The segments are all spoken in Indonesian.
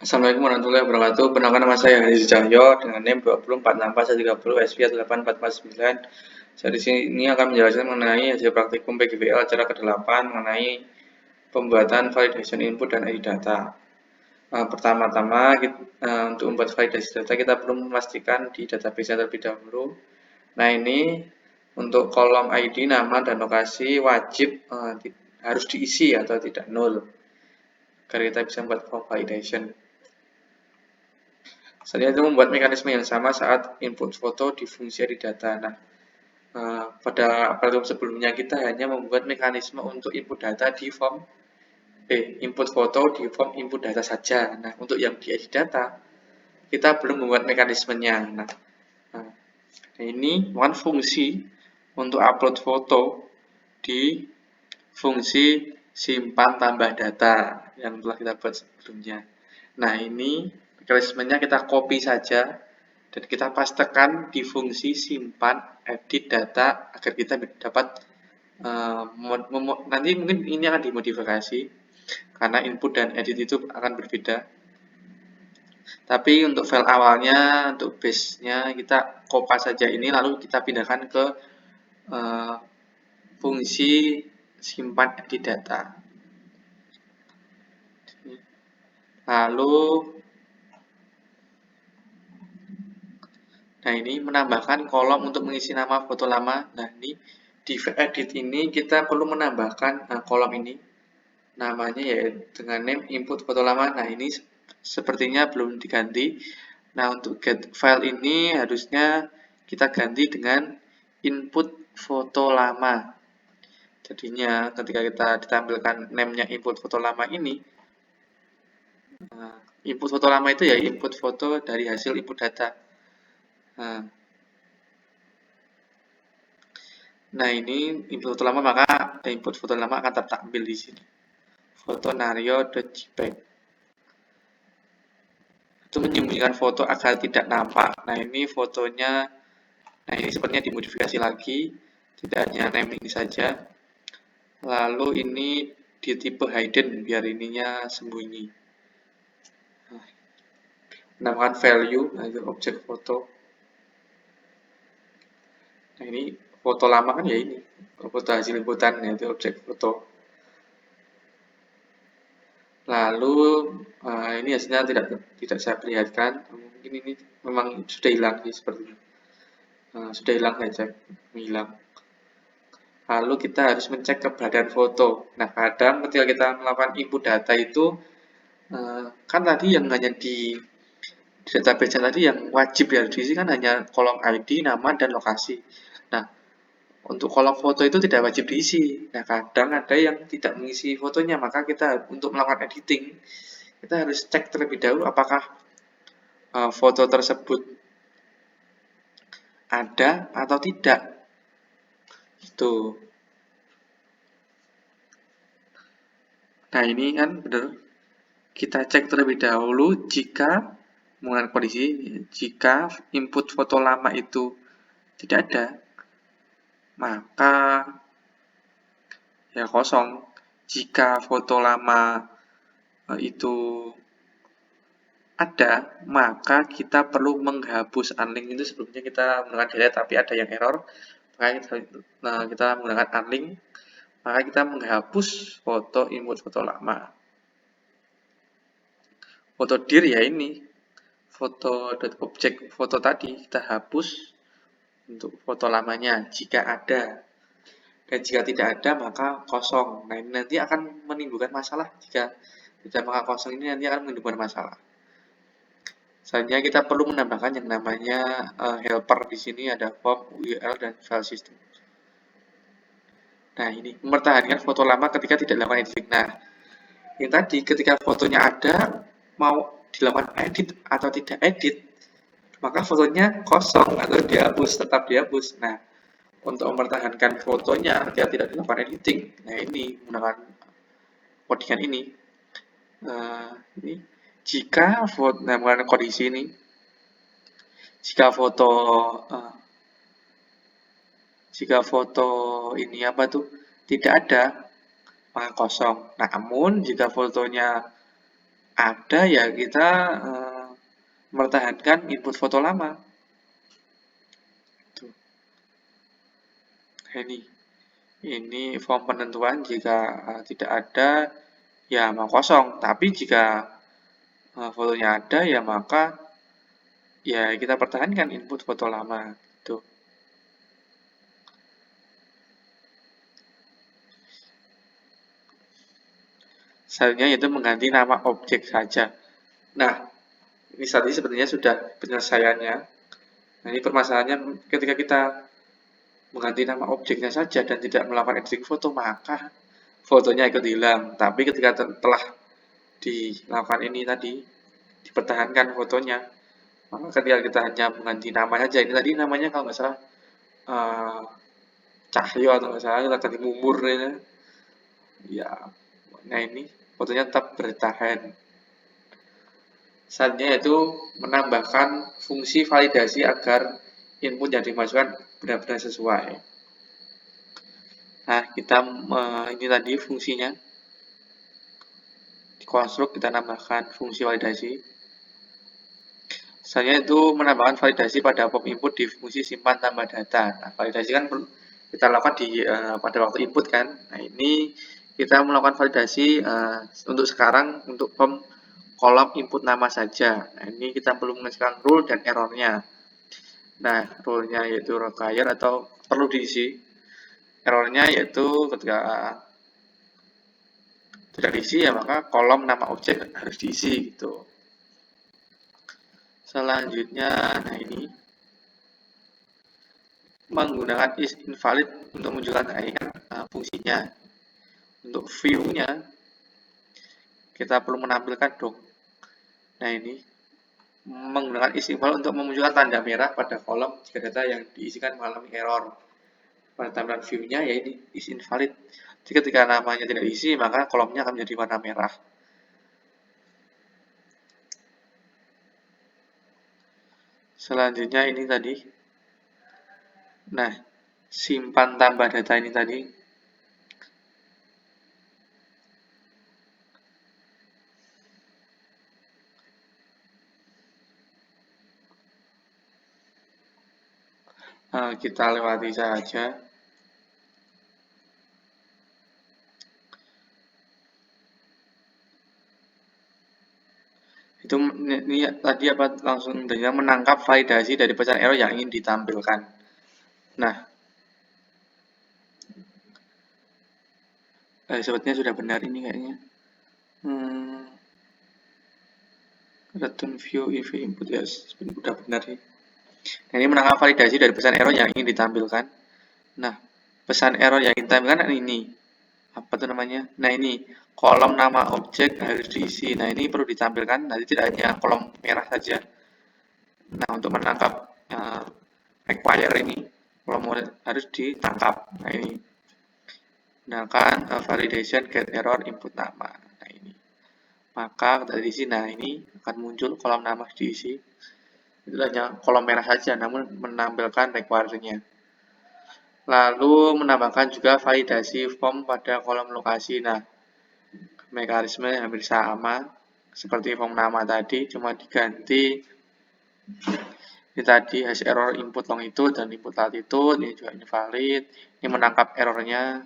Assalamualaikum warahmatullahi wabarakatuh. Perkenalkan nama saya Hadi Cahyo dengan NIM 246130 SP849. Saya di sini akan menjelaskan mengenai hasil praktikum PGVL acara ke-8 mengenai pembuatan validation input dan ID data. Pertama-tama untuk membuat validasi data kita perlu memastikan di database terlebih dahulu. Nah, ini untuk kolom ID, nama, dan lokasi wajib harus diisi atau tidak nol agar kita bisa membuat form validation. Selanjutnya itu membuat mekanisme yang sama saat input foto di fungsi ID data. Nah, pada praktikum sebelumnya kita hanya membuat mekanisme untuk input data di form input foto di form input data saja. Nah, untuk yang di ID data kita belum membuat mekanismenya. Nah, ini one fungsi untuk upload foto di fungsi simpan tambah data yang telah kita buat sebelumnya. Nah, ini mekanismenya kita copy saja dan kita pastekan di fungsi simpan edit data agar kita dapat nanti mungkin ini akan dimodifikasi karena input dan edit itu akan berbeda. Tapi untuk file awalnya, untuk base-nya kita copy saja ini lalu kita pindahkan ke fungsi simpan edit data. Lalu nah, ini menambahkan kolom untuk mengisi nama foto lama. Nah, ini di edit ini kita perlu menambahkan kolom ini. Namanya ya dengan name input foto lama. Nah, ini sepertinya belum diganti. Nah, untuk get file ini harusnya kita ganti dengan input foto lama. Jadinya ketika kita ditampilkan name-nya input foto lama ini, input foto lama itu ya input foto dari hasil input data. Nah, ini input foto lama, maka input foto lama akan tertampil di sini. Fotonario.jpg. Itu menyembunyikan foto agar tidak nampak. Nah, ini fotonya. Nah, ini sepertinya dimodifikasi lagi. Tidak hanya name ini saja. Lalu ini di tipe hidden biar ininya sembunyi. Menambahkan value, nah itu objek foto. Nah, ini foto lama kan ya ini. Foto hasil inputan, yaitu objek foto. Lalu ini hasilnya tidak saya perlihatkan. Mungkin ini memang sudah hilang sih sepertinya. Sudah hilang, saya cek hilang. Lalu kita harus mencek keberadaan foto. Nah, kadang ketika kita melakukan input data itu kan tadi yang hanya di database tadi yang wajib ya diisi kan hanya kolom ID, nama, dan lokasi. Nah, untuk kolom foto itu tidak wajib diisi. Nah, kadang ada yang tidak mengisi fotonya, maka kita untuk melakukan editing, kita harus cek terlebih dahulu apakah foto tersebut ada atau tidak. Itu. Nah, ini kan benar. Kita cek terlebih dahulu jika menggunakan kondisi jika input foto lama itu tidak ada, maka ya kosong. Jika foto lama itu ada, maka kita perlu menghapus unlink. Itu sebelumnya kita menggunakan delete tapi ada yang error, maka kita menggunakan unlink, maka kita menghapus foto input foto lama. Foto dir ya ini foto.objek foto tadi kita hapus untuk foto lamanya jika ada, dan jika tidak ada maka kosong. Nah, ini nanti akan menimbulkan masalah. Jika tidak maka kosong ini nanti akan menimbulkan masalah. Selanjutnya kita perlu menambahkan yang namanya helper. Di sini ada form, URL, dan file system. Nah, ini mempertahankan foto lama ketika tidak dilakukan editing. Nah, yang tadi ketika fotonya ada, mau dilakukan edit atau tidak edit, maka fotonya kosong atau dihapus, tetap dihapus. Nah, untuk mempertahankan fotonya ketika tidak dilakukan editing, nah ini menggunakan codingan ini. Jika foto, nah menggunakan kondisi ini, jika foto ini tidak ada, maka kosong. Namun jika fotonya ada ya kita mempertahankan input foto lama. Tuh. Ini form penentuan jika tidak ada ya mau kosong, tapi jika fotonya ada ya maka ya kita pertahankan input foto lama. Tuh. Selanjutnya yaitu mengganti nama objek saja. Nah, ini tadi sebenarnya sudah penyelesaiannya. Nah, ini permasalahannya ketika kita mengganti nama objeknya saja dan tidak melakukan editing foto, maka fotonya ikut hilang. Tapi ketika telah dilakukan ini tadi, dipertahankan fotonya, maka ketika kita hanya mengganti nama saja, ini tadi namanya kalau nggak salah Cahyo atau nggak salah, kita ganti Mumur ya. Nah ini fotonya tetap bertahan. Selanjutnya yaitu menambahkan fungsi validasi agar input yang dimasukkan benar-benar sesuai. Nah, kita ini tadi fungsinya. Di konstruk kita nambahkan fungsi validasi. Selanjutnya itu menambahkan validasi pada form input di fungsi simpan tambah data. Nah, validasi kan kita lakukan pada waktu input kan. Nah, ini kita melakukan validasi untuk sekarang untuk form kolom input nama saja. Nah, ini kita perlu mengekskan rule dan errornya. Nah, rule-nya yaitu require atau perlu diisi. Errornya yaitu ketika tidak diisi ya maka kolom nama objek harus diisi gitu. Selanjutnya, nah ini menggunakan is invalid untuk menunjukkan fungsinya. Untuk view-nya kita perlu menampilkan dong. Nah ini menggunakan is invalid untuk memunculkan tanda merah pada kolom jika data yang diisikan mengalami error. Pada tampilan view-nya ya ini is invalid. Jadi ketika namanya tidak diisi maka kolomnya akan menjadi warna merah. Selanjutnya ini tadi. Nah, simpan tambah data ini tadi. Kita lewati saja. Itu ini tadi apa langsung dia menangkap validasi dari pesan error yang ingin ditampilkan. Nah, sepertinya sudah benar ini kayaknya. Return view if input ya, sudah benar sih. Nah, ini menangkap validasi dari pesan error yang ingin ditampilkan. Nah, pesan error yang ingin ditampilkan ini apa tuh namanya? Nah ini kolom nama objek harus diisi. Nah ini perlu ditampilkan. Nanti tidak hanya kolom merah saja. Nah untuk menangkap require ini kolom harus ditangkap. Nah ini gunakan validation get error input nama. Nah ini maka dari sini nah ini akan muncul kolom nama diisi. Itu hanya kolom merah saja namun menampilkan require-nya. Lalu menambahkan juga validasi form pada kolom lokasi. Nah, mekanisme hampir sama seperti form nama tadi, cuma diganti ini tadi hash error input longitude dan input latitude, ini juga invalid. Ini menangkap errornya.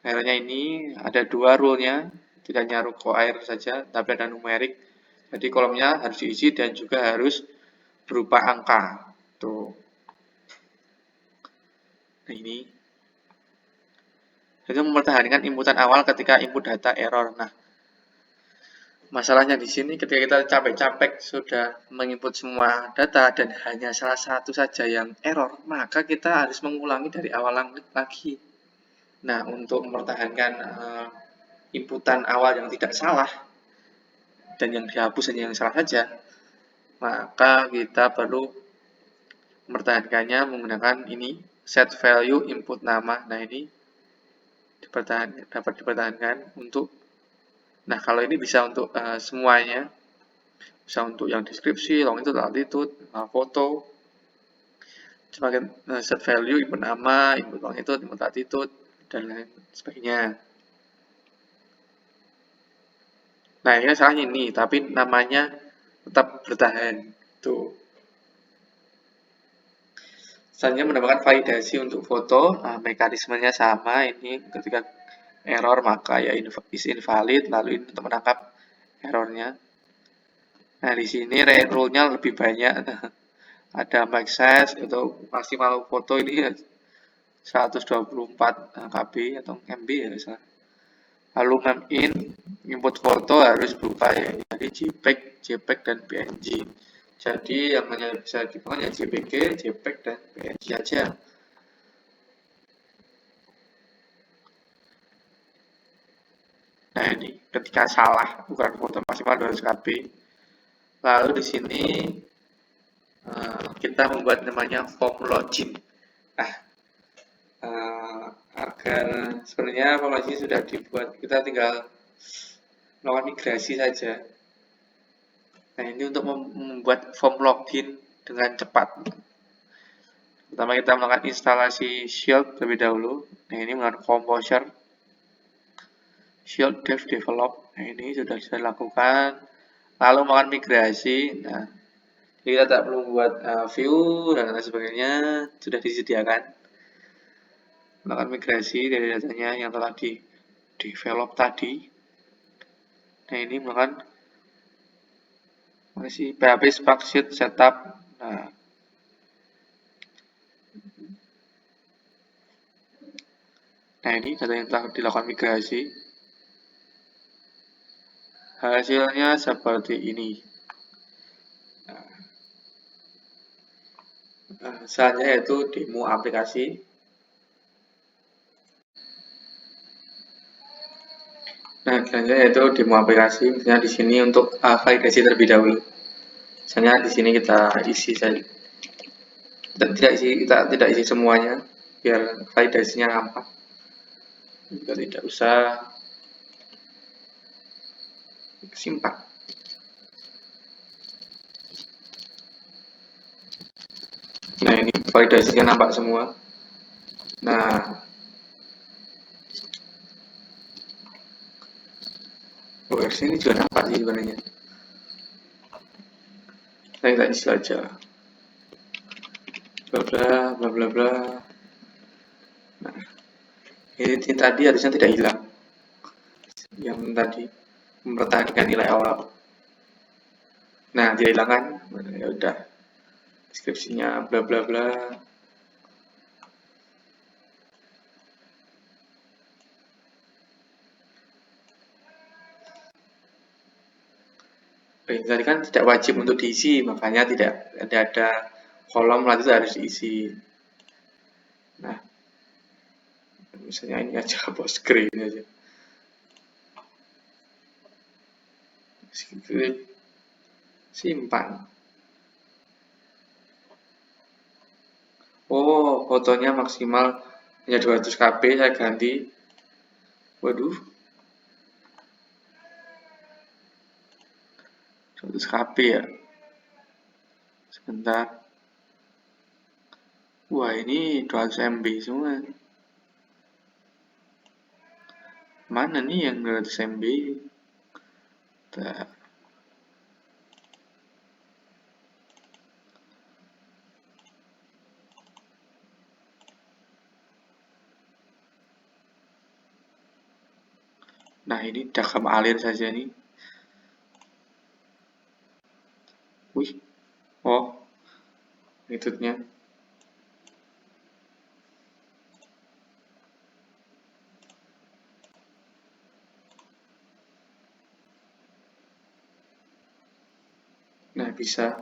Errornya ini ada dua rule-nya, tidak hanya require saja, tapi ada numerik. Jadi kolomnya harus diisi dan juga harus berupa angka. Tuh. Nah ini itu mempertahankan inputan awal ketika input data error. Nah, masalahnya di sini ketika kita capek-capek sudah menginput semua data dan hanya salah satu saja yang error, maka kita harus mengulangi dari awal lagi. Nah, untuk mempertahankan inputan awal yang tidak salah dan yang dihapus hanya yang salah saja, maka kita perlu mempertahankannya menggunakan ini set value input nama. Nah, ini dapat dipertahankan untuk kalau ini bisa untuk semuanya. Bisa untuk yang deskripsi, longitude, latitude, foto, sebagai set value, input nama, input longitude, input latitude, dan lain sebagainya. Nah, ini salah ini, tapi namanya tetap bertahan. Tuh. Selanjutnya menambahkan validasi untuk foto. Nah, mekanismenya sama. Ini ketika error maka ya is invalid. Lalu ini untuk menangkap errornya. Nah, di sini rule-nya lebih banyak. Ada max size atau maksimal foto ini 124 KB atau MB ya misalnya. Lalu in input foto harus berupa ya, jadi JPEG, JPEG dan PNG. Jadi yang hanya bisa dibuat ya JPG, JPEG dan PNG aja. Nah ini ketika salah ukuran foto maksimal 200 KB. Lalu di sini kita membuat namanya form login. Nah, agar sebenarnya form login sudah dibuat, kita tinggal melakukan migrasi saja. Nah ini untuk membuat form login dengan cepat. Pertama kita melakukan instalasi Shield terlebih dahulu. Nah ini menggunakan Composer Shield Dev Develop. Nah ini sudah bisa dilakukan. Lalu melakukan migrasi. Nah kita tak perlu buat view dan lain sebagainya, sudah disediakan. Melakukan migrasi dari datanya yang telah di develop tadi. Nah ini melakukan masih PHP Spark Sheet Setup. Nah ini data yang telah dilakukan migrasi. Hasilnya seperti ini. Selanjutnya yaitu demo aplikasi. Nah, selanjutnya yaitu demo aplikasi. Misalnya di sini untuk validasi terlebih dahulu. Misalnya di sini kita isi saja. Kita tidak isi semuanya, biar validasinya gampang. Jika tidak usah simpan. Nah ini validasinya nampak semua. Nah, versi ini juga nampak sih sebenarnya. Saya kita isi aja. Bla bla bla bla bla. Nah, ini tadi harusnya tidak hilang. Yang tadi mempertahankan nilai awal. Nah, dia hilang kan? Ya udah. Deskripsinya bla bla bla. Tadi kan tidak wajib untuk diisi, makanya tidak ada kolom lah itu harus diisi. Nah, misalnya ini aja post screen aja. Script simpan. Oh, fotonya maksimal hanya 200 KB, saya ganti. Waduh. 200 KB ya. Sebentar. Wah, ini 200 MB semua. Mana nih yang 200 MB? Nah, ini udah alir saja nih. Wih. Oh. Metodenya. Nah, bisa.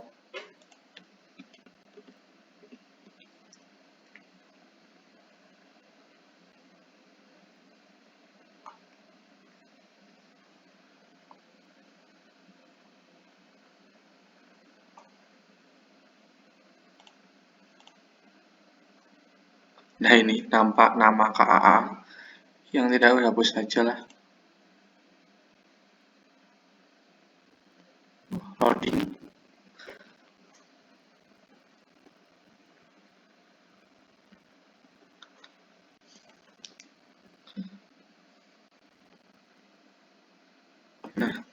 Nah, ini nampak nama KAA. Yang tidak hapus saja lah. Loading. Nah,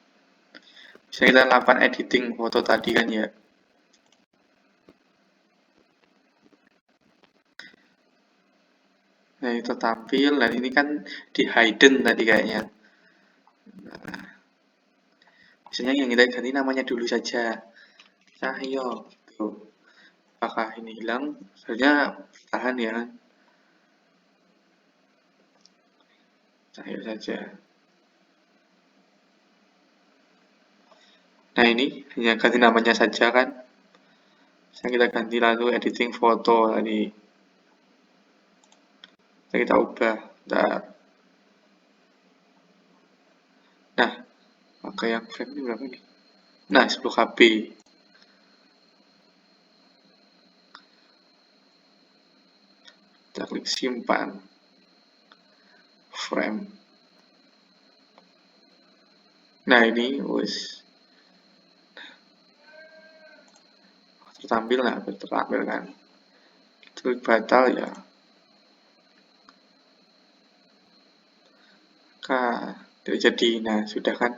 Kita lakukan editing foto tadi kan ya. Nah, itu tampil, dan ini kan di hidden tadi kayaknya. Nah, biasanya yang kita ganti namanya dulu saja. Cahyo, gitu. Apakah ini hilang? Sebenarnya tahan ya. Cahyo saja. Nah, ini hanya ganti namanya saja kan. Sekarang kita ganti lalu editing foto tadi. Kita ubah. Nah, pakai yang frame ini berapa nih? Nah, 10 KB. Kita klik simpan. Frame. Nah, ini wis tertampil lah, tertampil kan. Klik batal ya. Tidak jadi. Nah, sudah kan.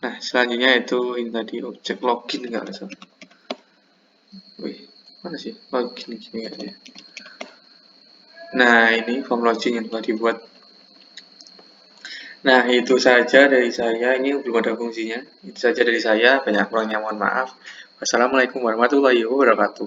Nah, selanjutnya itu ini tadi objek login nggak salah. Wih, mana sih login gini ya? Nah, ini form login yang telah dibuat. Nah, itu saja dari saya. Ini belum ada fungsinya. Itu saja dari saya. Banyak kurangnya mohon maaf. Wassalamualaikum warahmatullahi wabarakatuh.